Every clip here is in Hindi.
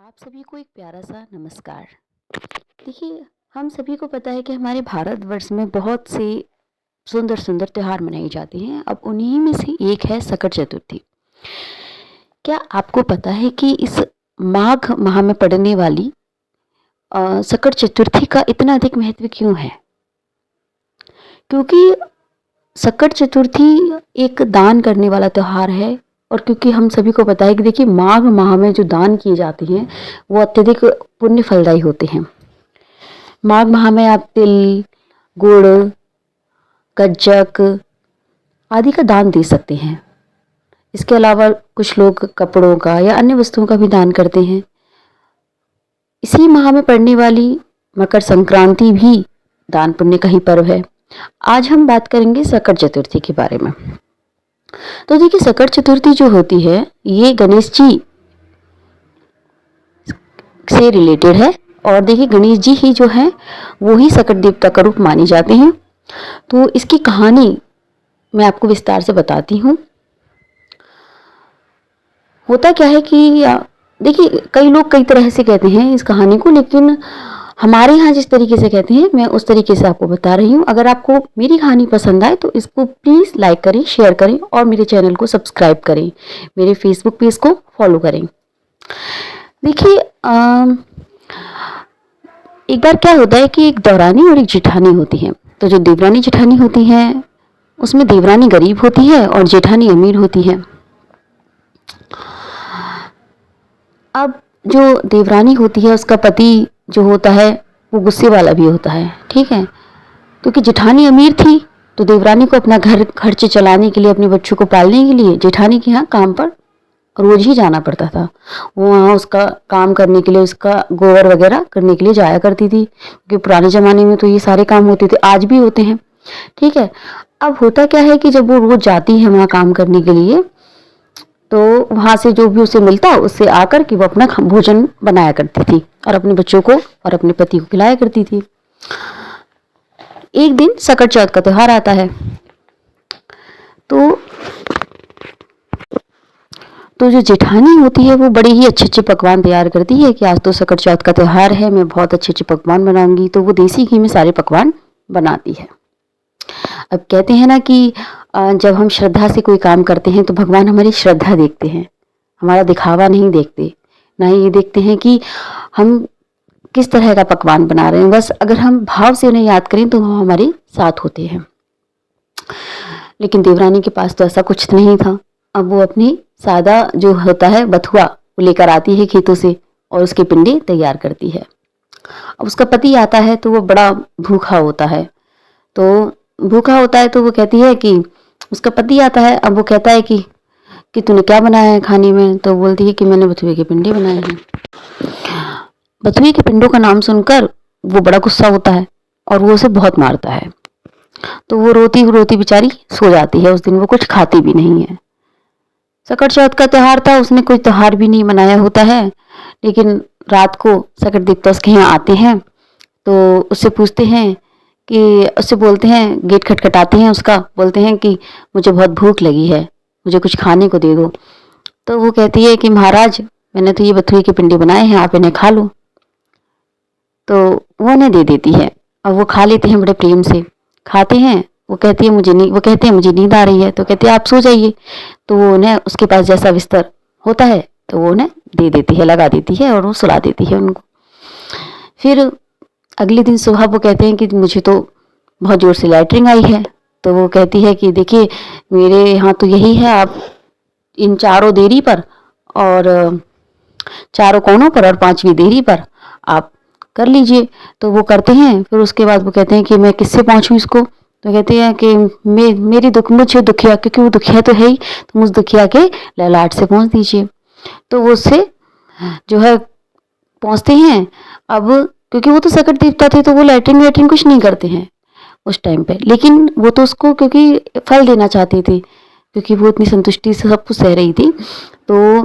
आप सभी को एक प्यारा सा नमस्कार। देखिए, हम सभी को पता है कि हमारे भारतवर्ष में बहुत से सुंदर सुंदर त्योहार मनाए जाते हैं। अब उन्हीं में से एक है सकट चतुर्थी। क्या आपको पता है कि इस माघ माह में पड़ने वाली सकट चतुर्थी का इतना अधिक महत्व क्यों है? क्योंकि सकट चतुर्थी एक दान करने वाला त्योहार है। और क्योंकि हम सभी को पता है कि देखिए, माघ माह में जो दान किए जाते हैं वो अत्यधिक पुण्य फलदायी होते हैं। माघ माह में आप तिल, गुड़, गज्जक आदि का दान दे सकते हैं। इसके अलावा कुछ लोग कपड़ों का या अन्य वस्तुओं का भी दान करते हैं। इसी माह में पड़ने वाली मकर संक्रांति भी दान पुण्य का ही पर्व है। आज हम बात करेंगे सकट चतुर्थी के बारे में। तो देखिए, सकट चतुर्थी जो होती है ये गणेश जी से रिलेटेड है। और देखिए, गणेश जी ही जो है वो ही सकट देवता का रूप माने जाते हैं। तो इसकी कहानी मैं आपको विस्तार से बताती हूँ। होता क्या है कि देखिए, कई लोग कई तरह से कहते हैं इस कहानी को, लेकिन हमारे यहाँ जिस तरीके से कहते हैं मैं उस तरीके से आपको बता रही हूँ। अगर आपको मेरी कहानी पसंद आए तो इसको प्लीज़ लाइक करें, शेयर करें और मेरे चैनल को सब्सक्राइब करें। मेरे फेसबुक पेज को फॉलो करें। देखिए, एक बार क्या होता है कि एक देवरानी और एक जेठानी होती है। तो जो देवरानी जेठानी होती है उसमें देवरानी गरीब होती है और जेठानी अमीर होती है। अब जो देवरानी होती है उसका पति जो होता है वो गुस्से वाला भी होता है, ठीक है। क्योंकि जेठानी अमीर थी तो देवरानी को अपना घर खर्चे चलाने के लिए, अपने बच्चों को पालने के लिए जेठानी के यहाँ काम पर रोज ही जाना पड़ता था। वो वहाँ उसका काम करने के लिए, उसका गोबर वगैरह करने के लिए जाया करती थी। क्योंकि पुराने ज़माने में तो ये सारे काम होते थे, आज भी होते हैं, ठीक है। अब होता क्या है कि जब वो रोज जाती है वहाँ काम करने के लिए तो वहाँ से जो भी उसे मिलता उससे आकर के वो अपना भोजन बनाया करती थी और अपने बच्चों को और अपने पति को खिलाया करती थी। एक दिन सकट चौथ का त्योहार आता है। तो जो जेठानी होती है वो बड़े ही अच्छे अच्छे पकवान तैयार करती है कि आज तो सकट चौथ का त्योहार है, मैं बहुत अच्छे अच्छे पकवान बनाऊंगी। तो वो देसी घी में सारे पकवान बनाती है। अब कहते हैं ना कि जब हम श्रद्धा से कोई काम करते हैं तो भगवान हमारी श्रद्धा देखते हैं, हमारा दिखावा नहीं देखते। ना ही ये देखते हैं कि हम किस तरह का पकवान बना रहे हैं। बस अगर हम भाव से उन्हें याद करें तो वो हमारे साथ होते हैं। लेकिन देवरानी के पास तो ऐसा कुछ नहीं था। अब वो अपनी सादा जो होता है बथुआ वो लेकर आती है खेतों से और उसके पिंडे तैयार करती है। अब उसका पति आता है तो वो बड़ा भूखा होता है। तो वो कहती है कि उसका पति आता है। अब वो कहता है कि तूने क्या बनाया है खाने में? तो बोलती है कि मैंने बथुए के पिंडे बनाए हैं। बथुए के पिंडों का नाम सुनकर वो बड़ा गुस्सा होता है और वो उसे बहुत मारता है। तो वो रोती रोती बेचारी सो जाती है। उस दिन वो कुछ खाती भी नहीं है। सकट चौथ का त्योहार था, उसने कोई त्योहार भी नहीं मनाया होता है। लेकिन रात को सकट देवता उसके यहाँ आते हैं तो उससे पूछते हैं कि उससे बोलते हैं, गेट खटखटाते हैं उसका, बोलते हैं कि मुझे बहुत भूख लगी है, मुझे कुछ खाने को दे दो। तो वो कहती है कि महाराज, मैंने तो ये बथुए के पिंडी बनाए हैं, आप इन्हें खा लो। तो वो उन्हें दे देती है। अब वो खा लेते हैं बड़े प्रेम से, खाते हैं। वो कहती है वो कहते हैं मुझे नींद आ रही है। तो कहते हैं आप सो जाइए। तो वो उन्हें उसके पास जैसा बिस्तर होता है तो वो उन्हें दे देती है, लगा देती है और वो सुला देती है उनको। फिर अगले दिन सुबह वो कहते हैं कि मुझे तो बहुत ज़ोर से लैट्रिन आई है। तो वो कहती है कि देखिए, मेरे यहाँ तो यही है, आप इन चारों देरी पर और चारों कोनों पर और पांचवी देरी पर आप कर लीजिए। तो वो करते हैं। फिर उसके बाद वो कहते हैं कि मैं किससे पहुँचूँ इसको? तो कहते हैं कि मुझे दुखिया, क्योंकि वो दुखिया तो है ही, तो मुझ दुखिया के ललाट से पहुँच दीजिए। तो वो उससे जो है पहुँचते हैं। अब क्योंकि वो तो सकट देवता थे तो वो लैट्रिन वैट्रिन कुछ नहीं करते हैं उस टाइम पे। लेकिन वो तो उसको क्योंकि फल देना चाहते थे, क्योंकि वो इतनी संतुष्टि से सब कुछ सह रही थी। तो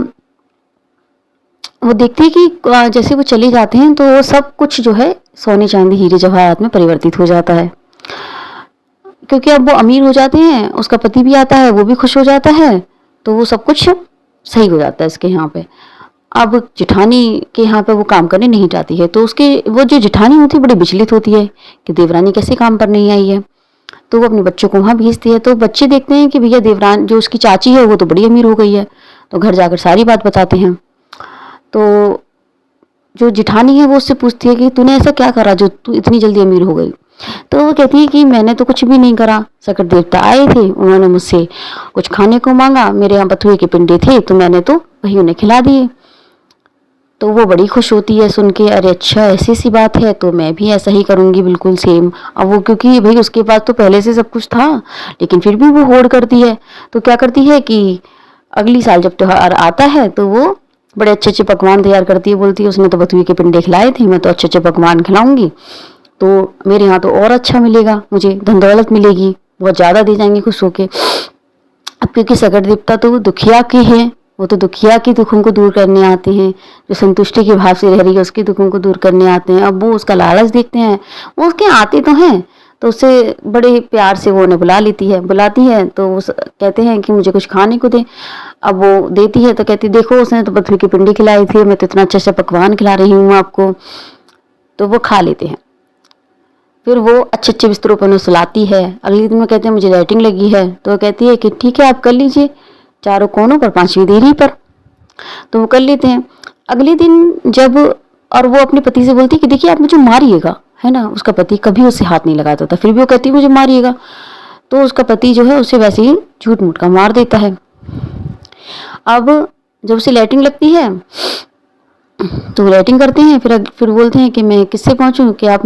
वो देखते हैं कि जैसे वो चले जाते हैं तो वो सब कुछ जो है सोने चांदी हीरे जवाहरात में परिवर्तित हो जाता है। क्योंकि अब वो अमीर हो जाते हैं, उसका पति भी आता है, वो भी खुश हो जाता है। तो वो सब कुछ सही हो जाता है इसके यहाँ पे। अब जेठानी के यहाँ पे वो काम करने नहीं जाती है, तो उसके वो जो जेठानी होती है बड़ी विचलित होती है कि देवरानी कैसे काम पर नहीं आई है। तो वो अपने बच्चों को वहाँ भेजती है। तो बच्चे देखते हैं कि भैया देवरान जो उसकी चाची है वो तो बड़ी अमीर हो गई है, तो घर जाकर सारी बात बताते हैं। तो जो जेठानी है वो उससे पूछती है कि तूने ऐसा क्या करा जो तू इतनी जल्दी अमीर हो गई। तो वो कहती है कि मैंने तो कुछ भी नहीं करा, सकट देवता आए थे, उन्होंने मुझसे कुछ खाने को मांगा, मेरे यहाँ बथुए के पिंडे थे तो मैंने तो वही उन्हें खिला दिए। तो वो बड़ी खुश होती है सुन के, अरे अच्छा ऐसी सी बात है, तो मैं भी ऐसा ही करूँगी बिल्कुल सेम। अब वो क्योंकि भाई उसके पास तो पहले से सब कुछ था, लेकिन फिर भी वो होड़ करती है। तो क्या करती है कि अगली साल जब त्योहार आता है तो वो बड़े अच्छे अच्छे पकवान तैयार करती है, बोलती है उसने तो बथुए के पिंडे खिलाए थे, मैं तो अच्छे अच्छे पकवान खिलाऊंगी, तो मेरे यहाँ तो और अच्छा मिलेगा, मुझे धन दौलत मिलेगी, बहुत ज़्यादा दे जाएंगे खुश होके। अब क्योंकि सकट देवता तो दुखिया के हैं, वो तो दुखिया की दुखों को दूर करने आते हैं, जो संतुष्टि के भाव से रह रही है उसके दुखों को दूर करने आते हैं। अब वो उसका लालच देखते हैं, वो उसके आते तो हैं, तो उससे बड़े प्यार से वो उन्हें बुलाती है तो वो कहते हैं कि मुझे कुछ खाने को दे। अब वो देती है तो कहती देखो उसने तो बथुए की पिंडी खिलाई थी, मैं तो इतना अच्छा अच्छा पकवान खिला रही हूँ आपको। तो वो खा लेते हैं। फिर वो अच्छे अच्छे बिस्तरों पर उन्हें सुलाती है। अगले दिन वो कहते हैं मुझे राइटिंग लगी है, तो वो कहती है कि ठीक है आप कर लीजिए, चारों कोनों पर 5वीं देहरी पर। तो वो कर लेते हैं। अगले दिन जब और वो अपने पति से बोलती है कि देखिए आप मुझे मारिएगा, है ना। उसका पति कभी उससे हाथ नहीं लगाता था, फिर भी वो कहती है मुझे मारिएगा। तो उसका पति जो है उसे वैसे ही झूठ मूठ का मार देता है। अब जब उसे लाइटिंग लगती है तो लाइटिंग करते हैं, फिर बोलते हैं कि मैं किससे पहुंचूं कि आप,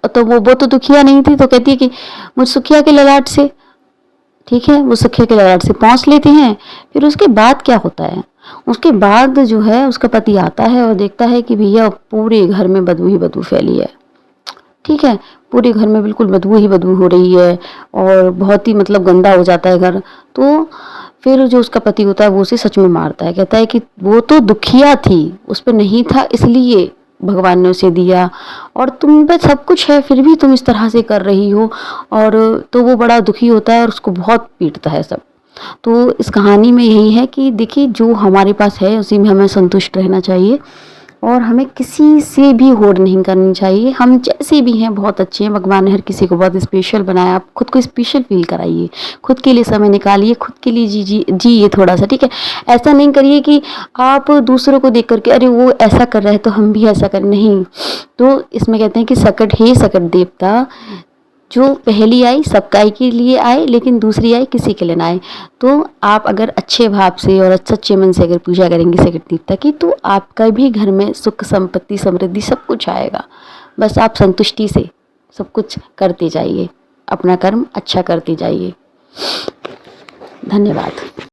तो वो तो दुखिया नहीं थी, तो कहती है कि मुझ सुखिया के ललाट से। ठीक है, वो सुखिया के ललाट से पहुंच लेते हैं। फिर उसके बाद क्या होता है, उसके बाद जो है उसका पति आता है और देखता है कि भैया पूरे घर में बदबू ही बदबू फैली है। ठीक है, पूरे घर में बिल्कुल बदबू ही बदबू हो रही है और बहुत ही मतलब गंदा हो जाता है घर। तो फिर जो उसका पति होता है वो उसे सच में मारता है, कहता है कि वो तो दुखिया थी, उस पर नहीं था इसलिए भगवान ने उसे दिया, और तुम पे सब कुछ है फिर भी तुम इस तरह से कर रही हो। और तो वो बड़ा दुखी होता है और उसको बहुत पीटता है सब। तो इस कहानी में यही है कि देखिए जो हमारे पास है उसी में हमें संतुष्ट रहना चाहिए और हमें किसी से भी होड़ नहीं करनी चाहिए। हम जैसे भी हैं बहुत अच्छे हैं, भगवान ने हर किसी को बहुत स्पेशल बनाया। आप खुद को स्पेशल फील कराइए, खुद के लिए समय निकालिए, खुद के लिए जिए थोड़ा सा। ठीक है, ऐसा नहीं करिए कि आप दूसरों को देख करके अरे वो ऐसा कर रहा है तो हम भी ऐसा करें, नहीं। तो इसमें कहते हैं कि सकट हे सकट देवता, जो पहली आई सबका के लिए आए लेकिन दूसरी आई किसी के लिए ना आए। तो आप अगर अच्छे भाव से और सच्चे मन से अगर पूजा करेंगे सकट देवता की, तो आपका भी घर में सुख संपत्ति समृद्धि सब कुछ आएगा। बस आप संतुष्टि से सब कुछ करते जाइए, अपना कर्म अच्छा करते जाइए। धन्यवाद।